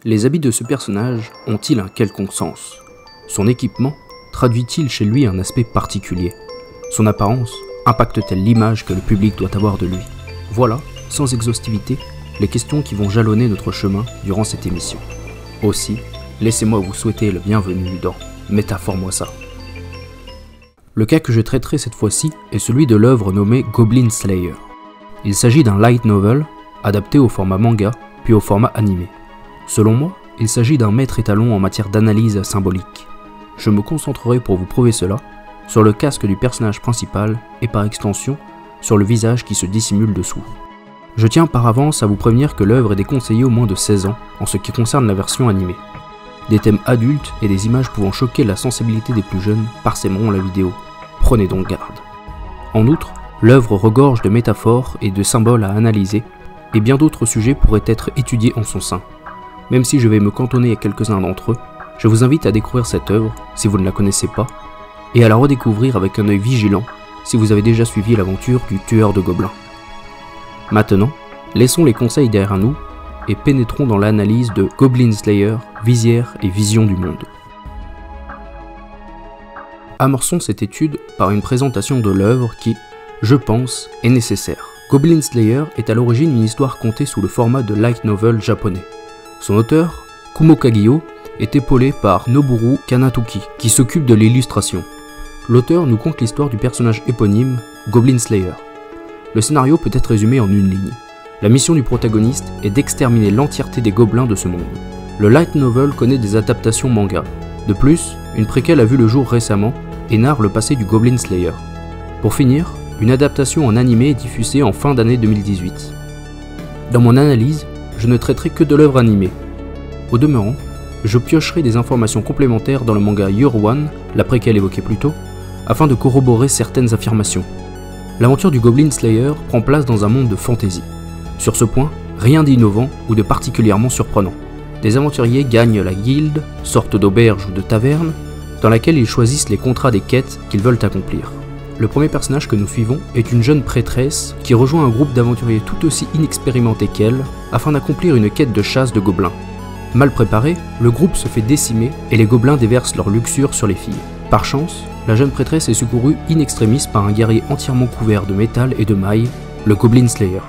Les habits de ce personnage ont-ils un quelconque sens? Son équipement traduit-il chez lui un aspect particulier? Son apparence impacte-t-elle l'image que le public doit avoir de lui? Voilà, sans exhaustivité, les questions qui vont jalonner notre chemin durant cette émission. Aussi, laissez-moi vous souhaiter le bienvenu dans Métaphore-moi ça. Le cas que je traiterai cette fois-ci est celui de l'œuvre nommée Goblin Slayer. Il s'agit d'un light novel adapté au format manga puis au format animé. Selon moi, il s'agit d'un maître étalon en matière d'analyse symbolique. Je me concentrerai pour vous prouver cela sur le casque du personnage principal et par extension sur le visage qui se dissimule dessous. Je tiens par avance à vous prévenir que l'œuvre est déconseillée aux moins de 16 ans en ce qui concerne la version animée. Des thèmes adultes et des images pouvant choquer la sensibilité des plus jeunes parsèmeront la vidéo. Prenez donc garde. En outre, l'œuvre regorge de métaphores et de symboles à analyser, et bien d'autres sujets pourraient être étudiés en son sein. Même si je vais me cantonner à quelques-uns d'entre eux, je vous invite à découvrir cette œuvre si vous ne la connaissez pas, et à la redécouvrir avec un œil vigilant si vous avez déjà suivi l'aventure du tueur de gobelins. Maintenant, laissons les conseils derrière nous et pénétrons dans l'analyse de Goblin Slayer, visière et vision du monde. Amorçons cette étude par une présentation de l'œuvre qui, je pense, est nécessaire. Goblin Slayer est à l'origine une histoire contée sous le format de light novel japonais. Son auteur, Kumo Kagyo, est épaulé par Noboru Kanatuki, qui s'occupe de l'illustration. L'auteur nous conte l'histoire du personnage éponyme, Goblin Slayer. Le scénario peut être résumé en une ligne. La mission du protagoniste est d'exterminer l'entièreté des gobelins de ce monde. Le light novel connaît des adaptations manga. De plus, une préquelle a vu le jour récemment et narre le passé du Goblin Slayer. Pour finir, une adaptation en animé est diffusée en fin d'année 2018. Dans mon analyse, je ne traiterai que de l'œuvre animée. Au demeurant, je piocherai des informations complémentaires dans le manga Year One, la préquelle évoquée plus tôt, afin de corroborer certaines affirmations. L'aventure du Goblin Slayer prend place dans un monde de fantasy. Sur ce point, rien d'innovant ou de particulièrement surprenant. Des aventuriers gagnent la guilde, sorte d'auberge ou de taverne, dans laquelle ils choisissent les contrats des quêtes qu'ils veulent accomplir. Le premier personnage que nous suivons est une jeune prêtresse qui rejoint un groupe d'aventuriers tout aussi inexpérimentés qu'elle afin d'accomplir une quête de chasse de gobelins. Mal préparé, le groupe se fait décimer et les gobelins déversent leur luxure sur les filles. Par chance, la jeune prêtresse est secourue in extremis par un guerrier entièrement couvert de métal et de mailles, le Goblin Slayer.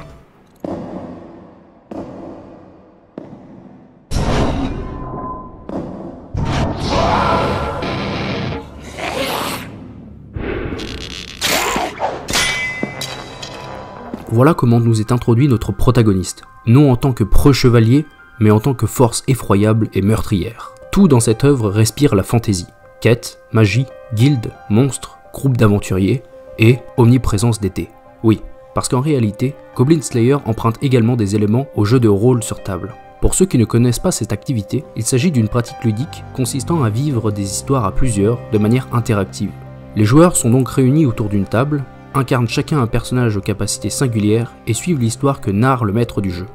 Voilà comment nous est introduit notre protagoniste, non en tant que preux chevalier, mais en tant que force effroyable et meurtrière. Tout dans cette œuvre respire la fantaisie. Quête, magie, guilde, monstres, groupe d'aventuriers et omniprésence d'été. Oui, parce qu'en réalité, Goblin Slayer emprunte également des éléments au jeu de rôle sur table. Pour ceux qui ne connaissent pas cette activité, il s'agit d'une pratique ludique consistant à vivre des histoires à plusieurs de manière interactive. Les joueurs sont donc réunis autour d'une table, incarnent chacun un personnage aux capacités singulières et suivent l'histoire que narre le maître du jeu.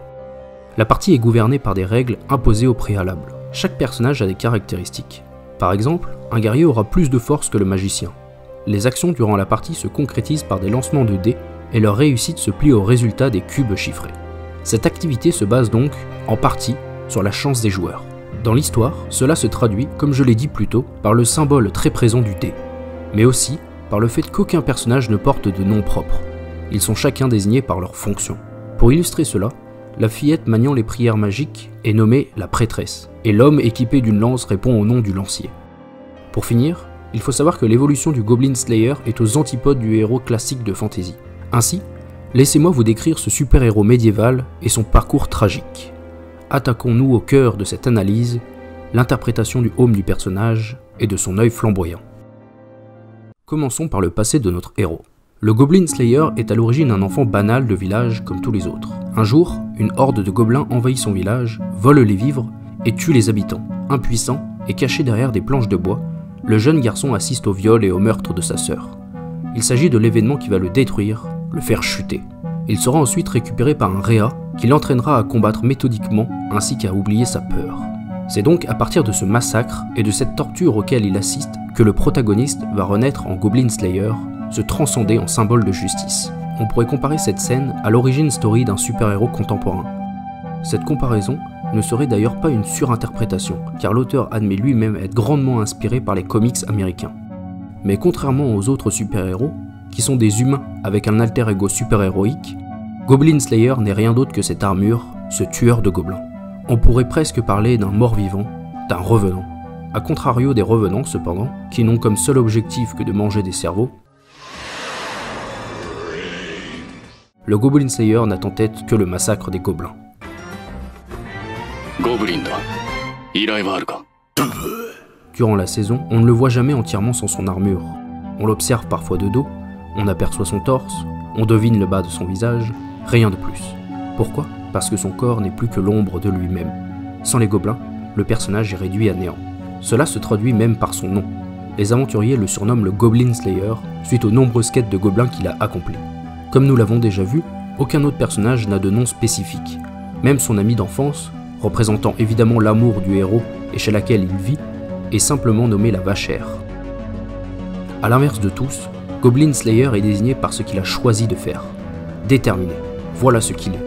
La partie est gouvernée par des règles imposées au préalable. Chaque personnage a des caractéristiques. Par exemple, un guerrier aura plus de force que le magicien. Les actions durant la partie se concrétisent par des lancements de dés et leur réussite se plie au résultat des cubes chiffrés. Cette activité se base donc, en partie, sur la chance des joueurs. Dans l'histoire, cela se traduit, comme je l'ai dit plus tôt, par le symbole très présent du dé, mais aussi par le fait qu'aucun personnage ne porte de nom propre. Ils sont chacun désignés par leur fonction. Pour illustrer cela, la fillette maniant les prières magiques est nommée la prêtresse, et l'homme équipé d'une lance répond au nom du lancier. Pour finir, il faut savoir que l'évolution du Goblin Slayer est aux antipodes du héros classique de fantasy. Ainsi, laissez-moi vous décrire ce super-héros médiéval et son parcours tragique. Attaquons-nous au cœur de cette analyse, l'interprétation du home du personnage et de son œil flamboyant. Commençons par le passé de notre héros. Le Goblin Slayer est à l'origine un enfant banal de village comme tous les autres. Un jour, une horde de gobelins envahit son village, vole les vivres et tue les habitants. Impuissant et caché derrière des planches de bois, le jeune garçon assiste au viol et au meurtre de sa sœur. Il s'agit de l'événement qui va le détruire, le faire chuter. Il sera ensuite récupéré par un Réa qui l'entraînera à combattre méthodiquement ainsi qu'à oublier sa peur. C'est donc à partir de ce massacre et de cette torture auquel il assiste que le protagoniste va renaître en Goblin Slayer, se transcender en symbole de justice. On pourrait comparer cette scène à l'origin story d'un super-héros contemporain. Cette comparaison ne serait d'ailleurs pas une surinterprétation, car l'auteur admet lui-même être grandement inspiré par les comics américains. Mais contrairement aux autres super-héros, qui sont des humains avec un alter ego super-héroïque, Goblin Slayer n'est rien d'autre que cette armure, ce tueur de gobelins. On pourrait presque parler d'un mort-vivant, d'un revenant. A contrario des revenants cependant, qui n'ont comme seul objectif que de manger des cerveaux, le Goblin Slayer n'a en tête que le massacre des gobelins. Durant la saison, on ne le voit jamais entièrement sans son armure. On l'observe parfois de dos, on aperçoit son torse, on devine le bas de son visage, rien de plus. Pourquoi ? Parce que son corps n'est plus que l'ombre de lui-même. Sans les gobelins, le personnage est réduit à néant. Cela se traduit même par son nom. Les aventuriers le surnomment le Goblin Slayer, suite aux nombreuses quêtes de gobelins qu'il a accomplies. Comme nous l'avons déjà vu, aucun autre personnage n'a de nom spécifique. Même son ami d'enfance, représentant évidemment l'amour du héros et chez laquelle il vit, est simplement nommé la Vachère. A l'inverse de tous, Goblin Slayer est désigné par ce qu'il a choisi de faire. Déterminé, voilà ce qu'il est.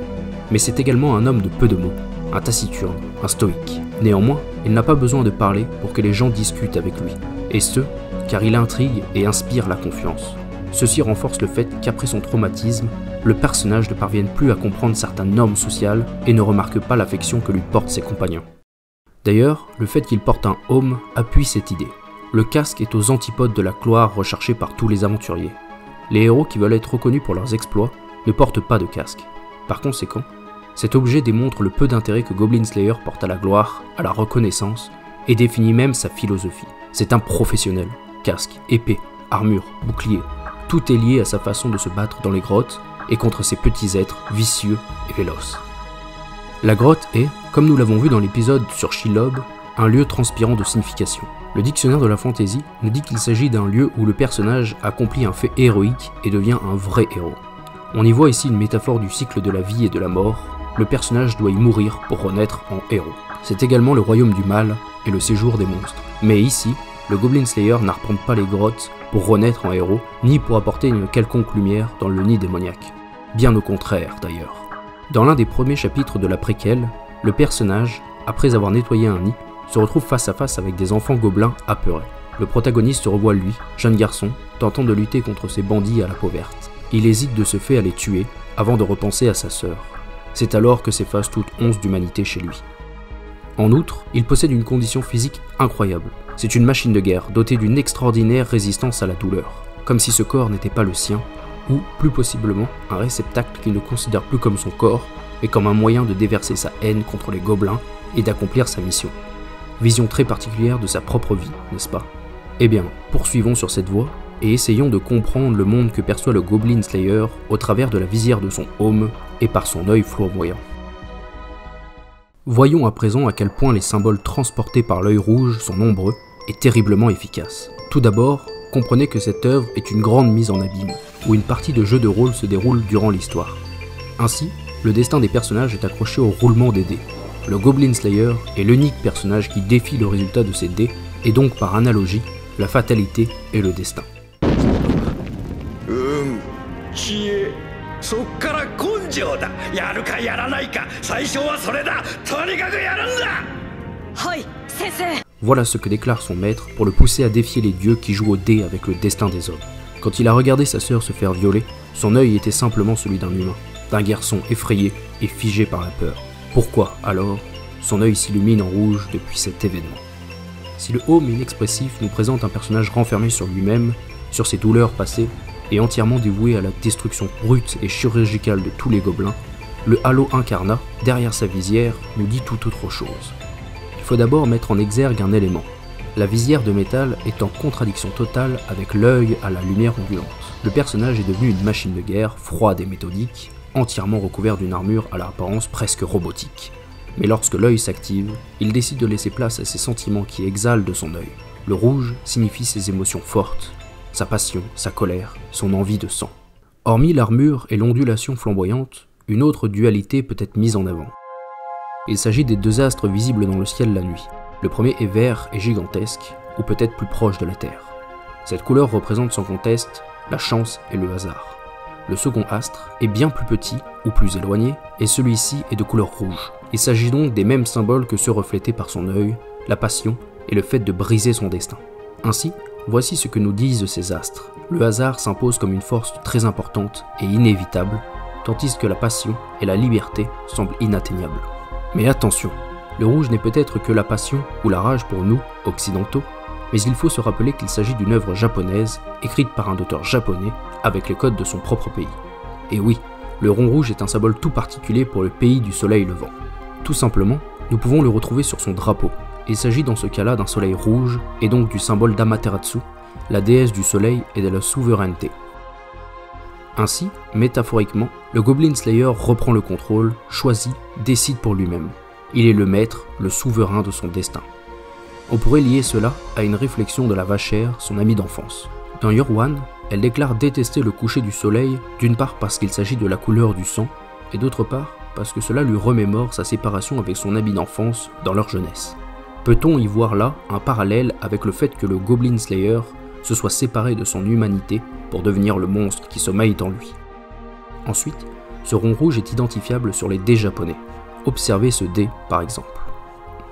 Mais c'est également un homme de peu de mots, un taciturne, un stoïque. Néanmoins, il n'a pas besoin de parler pour que les gens discutent avec lui. Et ce, car il intrigue et inspire la confiance. Ceci renforce le fait qu'après son traumatisme, le personnage ne parvienne plus à comprendre certaines normes sociales et ne remarque pas l'affection que lui portent ses compagnons. D'ailleurs, le fait qu'il porte un aume appuie cette idée. Le casque est aux antipodes de la gloire recherchée par tous les aventuriers. Les héros qui veulent être reconnus pour leurs exploits ne portent pas de casque. Par conséquent, cet objet démontre le peu d'intérêt que Goblin Slayer porte à la gloire, à la reconnaissance, et définit même sa philosophie. C'est un professionnel. Casque, épée, armure, bouclier, tout est lié à sa façon de se battre dans les grottes et contre ces petits êtres vicieux et véloces. La grotte est, comme nous l'avons vu dans l'épisode sur Shelob, un lieu transpirant de signification. Le dictionnaire de la fantasy nous dit qu'il s'agit d'un lieu où le personnage accomplit un fait héroïque et devient un vrai héros. On y voit ici une métaphore du cycle de la vie et de la mort. Le personnage doit y mourir pour renaître en héros. C'est également le royaume du mal et le séjour des monstres. Mais ici, le Goblin Slayer n'arpente pas les grottes pour renaître en héros, ni pour apporter une quelconque lumière dans le nid démoniaque. Bien au contraire d'ailleurs. Dans l'un des premiers chapitres de la préquelle, le personnage, après avoir nettoyé un nid, se retrouve face à face avec des enfants gobelins apeurés. Le protagoniste se revoit lui, jeune garçon, tentant de lutter contre ces bandits à la peau verte. Il hésite de ce fait à les tuer, avant de repenser à sa sœur. C'est alors que s'efface toute once d'humanité chez lui. En outre, il possède une condition physique incroyable. C'est une machine de guerre dotée d'une extraordinaire résistance à la douleur, comme si ce corps n'était pas le sien, ou, plus possiblement, un réceptacle qu'il ne considère plus comme son corps, mais comme un moyen de déverser sa haine contre les gobelins et d'accomplir sa mission. Vision très particulière de sa propre vie, n'est-ce pas ? Eh bien, poursuivons sur cette voie, et essayons de comprendre le monde que perçoit le Goblin Slayer au travers de la visière de son aume et par son œil flamboyant. Voyons à présent à quel point les symboles transportés par l'œil rouge sont nombreux et terriblement efficaces. Tout d'abord, comprenez que cette œuvre est une grande mise en abîme, où une partie de jeu de rôle se déroule durant l'histoire. Ainsi, le destin des personnages est accroché au roulement des dés. Le Goblin Slayer est l'unique personnage qui défie le résultat de ces dés, et donc par analogie, la fatalité et le destin. Voilà ce que déclare son maître pour le pousser à défier les dieux qui jouent au dé avec le destin des hommes. Quand il a regardé sa sœur se faire violer, son œil était simplement celui d'un humain, d'un garçon effrayé et figé par la peur. Pourquoi, alors, son œil s'illumine en rouge depuis cet événement? Si le Home inexpressif nous présente un personnage renfermé sur lui-même, sur ses douleurs passées, et entièrement dévoué à la destruction brute et chirurgicale de tous les gobelins, le Halo Incarnat, derrière sa visière, nous dit tout autre chose. Il faut d'abord mettre en exergue un élément. La visière de métal est en contradiction totale avec l'œil à la lumière ondulante. Le personnage est devenu une machine de guerre froide et méthodique, entièrement recouvert d'une armure à l'apparence presque robotique. Mais lorsque l'œil s'active, il décide de laisser place à ses sentiments qui exhalent de son œil. Le rouge signifie ses émotions fortes, sa passion, sa colère, son envie de sang. Hormis l'armure et l'ondulation flamboyante, une autre dualité peut être mise en avant. Il s'agit des deux astres visibles dans le ciel la nuit. Le premier est vert et gigantesque, ou peut-être plus proche de la Terre. Cette couleur représente sans conteste la chance et le hasard. Le second astre est bien plus petit ou plus éloigné, et celui-ci est de couleur rouge, Il s'agit donc des mêmes symboles que ceux reflétés par son œil, la passion et le fait de briser son destin. Ainsi, voici ce que nous disent ces astres. Le hasard s'impose comme une force très importante et inévitable, tandis que la passion et la liberté semblent inatteignables. Mais attention, le rouge n'est peut-être que la passion ou la rage pour nous, occidentaux, mais il faut se rappeler qu'il s'agit d'une œuvre japonaise, écrite par un auteur japonais, avec les codes de son propre pays. Et oui, le rond rouge est un symbole tout particulier pour le pays du soleil levant. Tout simplement, nous pouvons le retrouver sur son drapeau. Il s'agit dans ce cas-là d'un soleil rouge, et donc du symbole d'Amaterasu, la déesse du soleil et de la souveraineté. Ainsi, métaphoriquement, le Goblin Slayer reprend le contrôle, choisit, décide pour lui-même. Il est le maître, le souverain de son destin. On pourrait lier cela à une réflexion de la vachère, son amie d'enfance. Dans Your One, elle déclare détester le coucher du soleil, d'une part parce qu'il s'agit de la couleur du sang, et d'autre part parce que cela lui remémore sa séparation avec son ami d'enfance dans leur jeunesse. Peut-on y voir là un parallèle avec le fait que le Goblin Slayer se soit séparé de son humanité pour devenir le monstre qui sommeille en lui? Ensuite, ce rond rouge est identifiable sur les dés japonais. Observez ce dé par exemple.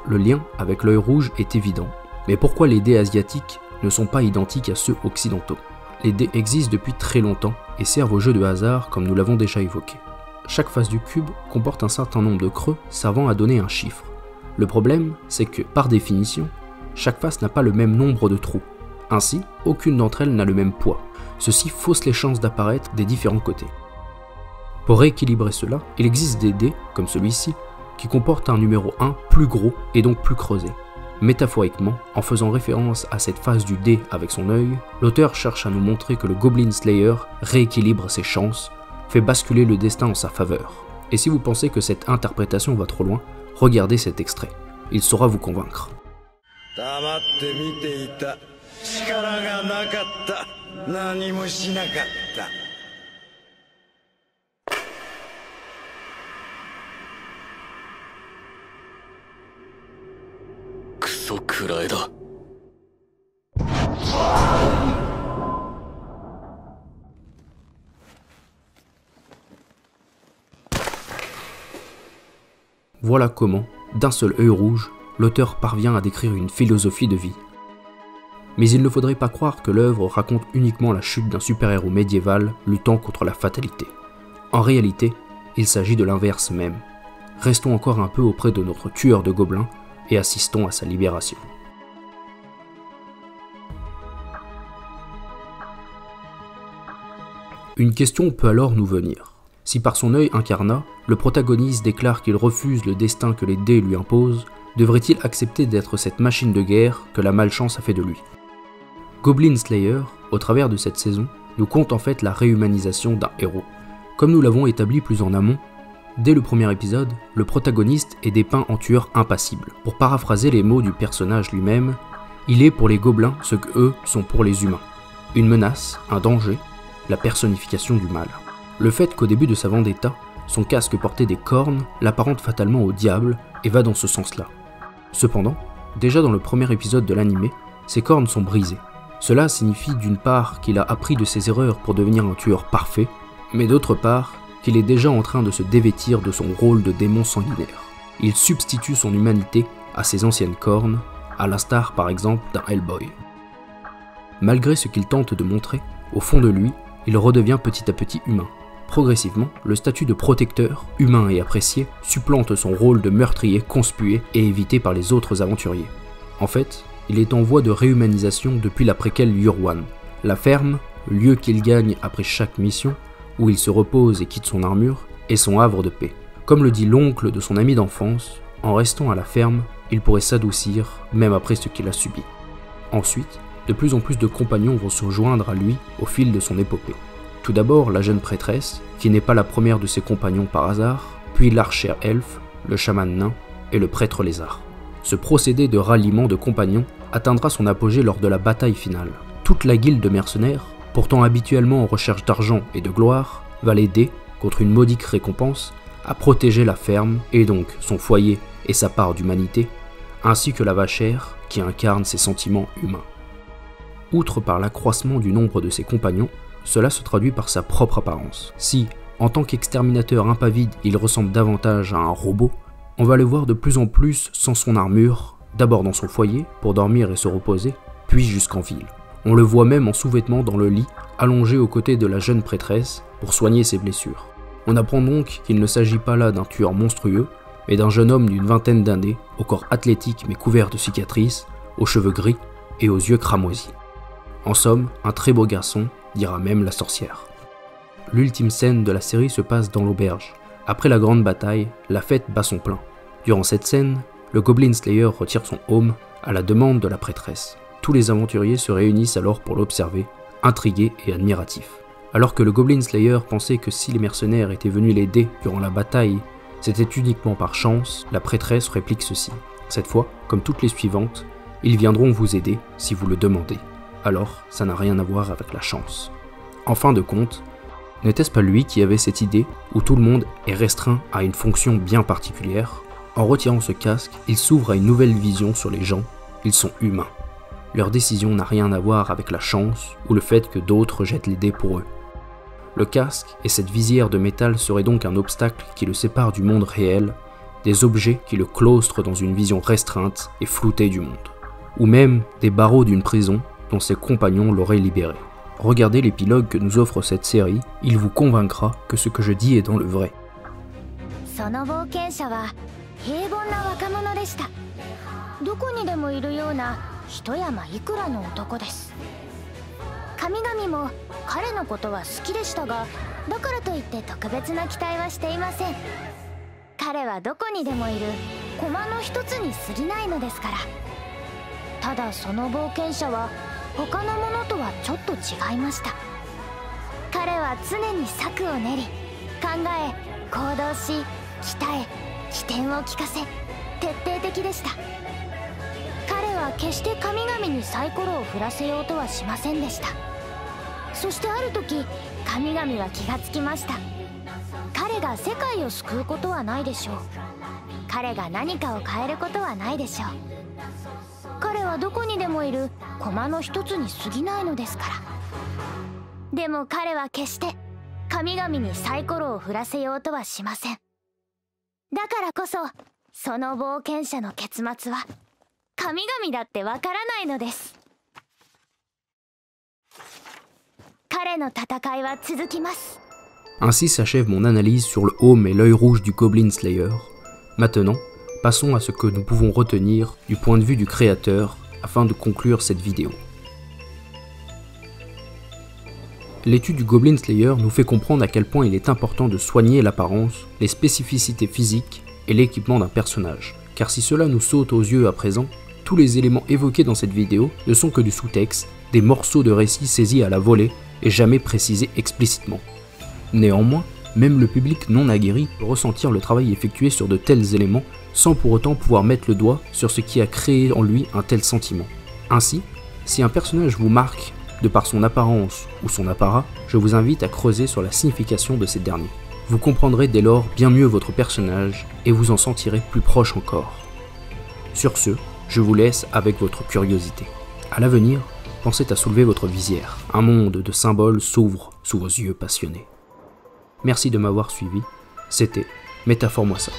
Le lien avec l'œil rouge est évident, mais pourquoi les dés asiatiques ne sont pas identiques à ceux occidentaux? Les dés existent depuis très longtemps et servent au jeu de hasard comme nous l'avons déjà évoqué. Chaque face du cube comporte un certain nombre de creux servant à donner un chiffre. Le problème, c'est que, par définition, chaque face n'a pas le même nombre de trous. Ainsi, aucune d'entre elles n'a le même poids. Ceci fausse les chances d'apparaître des différents côtés. Pour rééquilibrer cela, il existe des dés, comme celui-ci, qui comportent un numéro 1 plus gros et donc plus creusé. Métaphoriquement, en faisant référence à cette face du dé avec son œil, l'auteur cherche à nous montrer que le Goblin Slayer rééquilibre ses chances, fait basculer le destin en sa faveur. Et si vous pensez que cette interprétation va trop loin, regardez cet extrait. Il saura vous convaincre. Voilà comment, d'un seul œil rouge, l'auteur parvient à décrire une philosophie de vie. Mais il ne faudrait pas croire que l'œuvre raconte uniquement la chute d'un super-héros médiéval luttant contre la fatalité. En réalité, il s'agit de l'inverse même. Restons encore un peu auprès de notre tueur de gobelins et assistons à sa libération. Une question peut alors nous venir. Si par son œil incarnat, le protagoniste déclare qu'il refuse le destin que les dés lui imposent, devrait-il accepter d'être cette machine de guerre que la malchance a fait de lui? Goblin Slayer, au travers de cette saison, nous conte en fait la réhumanisation d'un héros. Comme nous l'avons établi plus en amont, dès le premier épisode, le protagoniste est dépeint en tueur impassible. Pour paraphraser les mots du personnage lui-même, il est pour les gobelins ce qu'eux sont pour les humains. Une menace, un danger, la personnification du mal. Le fait qu'au début de sa vendetta, son casque portait des cornes l'apparente fatalement au diable et va dans ce sens-là. Cependant, déjà dans le premier épisode de l'anime, ses cornes sont brisées. Cela signifie d'une part qu'il a appris de ses erreurs pour devenir un tueur parfait, mais d'autre part qu'il est déjà en train de se dévêtir de son rôle de démon sanguinaire. Il substitue son humanité à ses anciennes cornes, à l'instar par exemple d'un Hellboy. Malgré ce qu'il tente de montrer, au fond de lui, il redevient petit à petit humain. Progressivement, le statut de protecteur, humain et apprécié, supplante son rôle de meurtrier conspué et évité par les autres aventuriers. En fait, il est en voie de réhumanisation depuis la préquelle Your One. La ferme, lieu qu'il gagne après chaque mission, où il se repose et quitte son armure, est son havre de paix. Comme le dit l'oncle de son ami d'enfance, en restant à la ferme, il pourrait s'adoucir, même après ce qu'il a subi. Ensuite, de plus en plus de compagnons vont se joindre à lui au fil de son épopée. Tout d'abord la jeune prêtresse, qui n'est pas la première de ses compagnons par hasard, puis l'archer elfe, le chaman nain et le prêtre lézard. Ce procédé de ralliement de compagnons atteindra son apogée lors de la bataille finale. Toute la guilde de mercenaires, pourtant habituellement en recherche d'argent et de gloire, va l'aider, contre une modique récompense, à protéger la ferme et donc son foyer et sa part d'humanité, ainsi que la vachère qui incarne ses sentiments humains. Outre par l'accroissement du nombre de ses compagnons, cela se traduit par sa propre apparence. Si, en tant qu'exterminateur impavide, il ressemble davantage à un robot, On va le voir de plus en plus sans son armure, d'abord dans son foyer pour dormir et se reposer, puis jusqu'en ville. On le voit même en sous-vêtements dans le lit, allongé aux côtés de la jeune prêtresse pour soigner ses blessures. On apprend donc qu'il ne s'agit pas là d'un tueur monstrueux, mais d'un jeune homme d'une vingtaine d'années, au corps athlétique mais couvert de cicatrices, aux cheveux gris et aux yeux cramoisis. En somme, un très beau garçon, dira même la sorcière. L'ultime scène de la série se passe dans l'auberge. Après la grande bataille, la fête bat son plein. Durant cette scène, le Goblin Slayer retire son aume à la demande de la prêtresse. Tous les aventuriers se réunissent alors pour l'observer, intrigués et admiratifs. Alors que le Goblin Slayer pensait que si les mercenaires étaient venus l'aider durant la bataille, c'était uniquement par chance, la prêtresse réplique ceci. Cette fois, comme toutes les suivantes, ils viendront vous aider si vous le demandez. Alors, ça n'a rien à voir avec la chance. En fin de compte, n'était-ce pas lui qui avait cette idée où tout le monde est restreint à une fonction bien particulière? En retirant ce casque, il s'ouvre à une nouvelle vision sur les gens, ils sont humains. Leur décision n'a rien à voir avec la chance ou le fait que d'autres jettent les dés pour eux. Le casque et cette visière de métal seraient donc un obstacle qui le sépare du monde réel, des objets qui le claustrent dans une vision restreinte et floutée du monde, ou même des barreaux d'une prison dont ses compagnons l'auraient libéré. Regardez l'épilogue que nous offre cette série, il vous convaincra que ce que je dis est dans le vrai. 平凡な若者でした。どこにでもいるような一山いくらの男です。神々も彼のことは好きでしたが、だからといって特別な期待はしていません。彼はどこにでもいる駒の一つに過ぎないのですから。ただその冒険者は他のものとはちょっと違いました。彼は常に策を練り、考え、行動し、鍛え、起点を利かせ徹底的でした。彼は決して神々にサイコロを振らせようとはしませんでした。そしてある時神々は気がつきました。彼が世界を救うことはないでしょう。彼が何かを変えることはないでしょう。彼はどこにでもいる駒の一つに過ぎないのですから。でも彼は決して神々にサイコロを振らせようとはしません。だからこそその冒険者の結末は神々だってわからないのです。彼の戦いは続きます。 Ainsi s'achève mon analyse sur le home et l'œil rouge du Goblin Slayer. Maintenant, passons à ce que nous pouvons retenir du point de vue du créateur afin de conclure cette vidéo. L'étude du Goblin Slayer nous fait comprendre à quel point il est important de soigner l'apparence, les spécificités physiques et l'équipement d'un personnage. Car si cela nous saute aux yeux à présent, tous les éléments évoqués dans cette vidéo ne sont que du sous-texte, des morceaux de récits saisis à la volée et jamais précisés explicitement. Néanmoins, même le public non aguerri peut ressentir le travail effectué sur de tels éléments sans pour autant pouvoir mettre le doigt sur ce qui a créé en lui un tel sentiment. Ainsi, si un personnage vous marque de par son apparence ou son apparat, je vous invite à creuser sur la signification de ces derniers. Vous comprendrez dès lors bien mieux votre personnage et vous en sentirez plus proche encore. Sur ce, je vous laisse avec votre curiosité. À l'avenir, pensez à soulever votre visière. Un monde de symboles s'ouvre sous vos yeux passionnés. Merci de m'avoir suivi. C'était Métaphore-moi ça.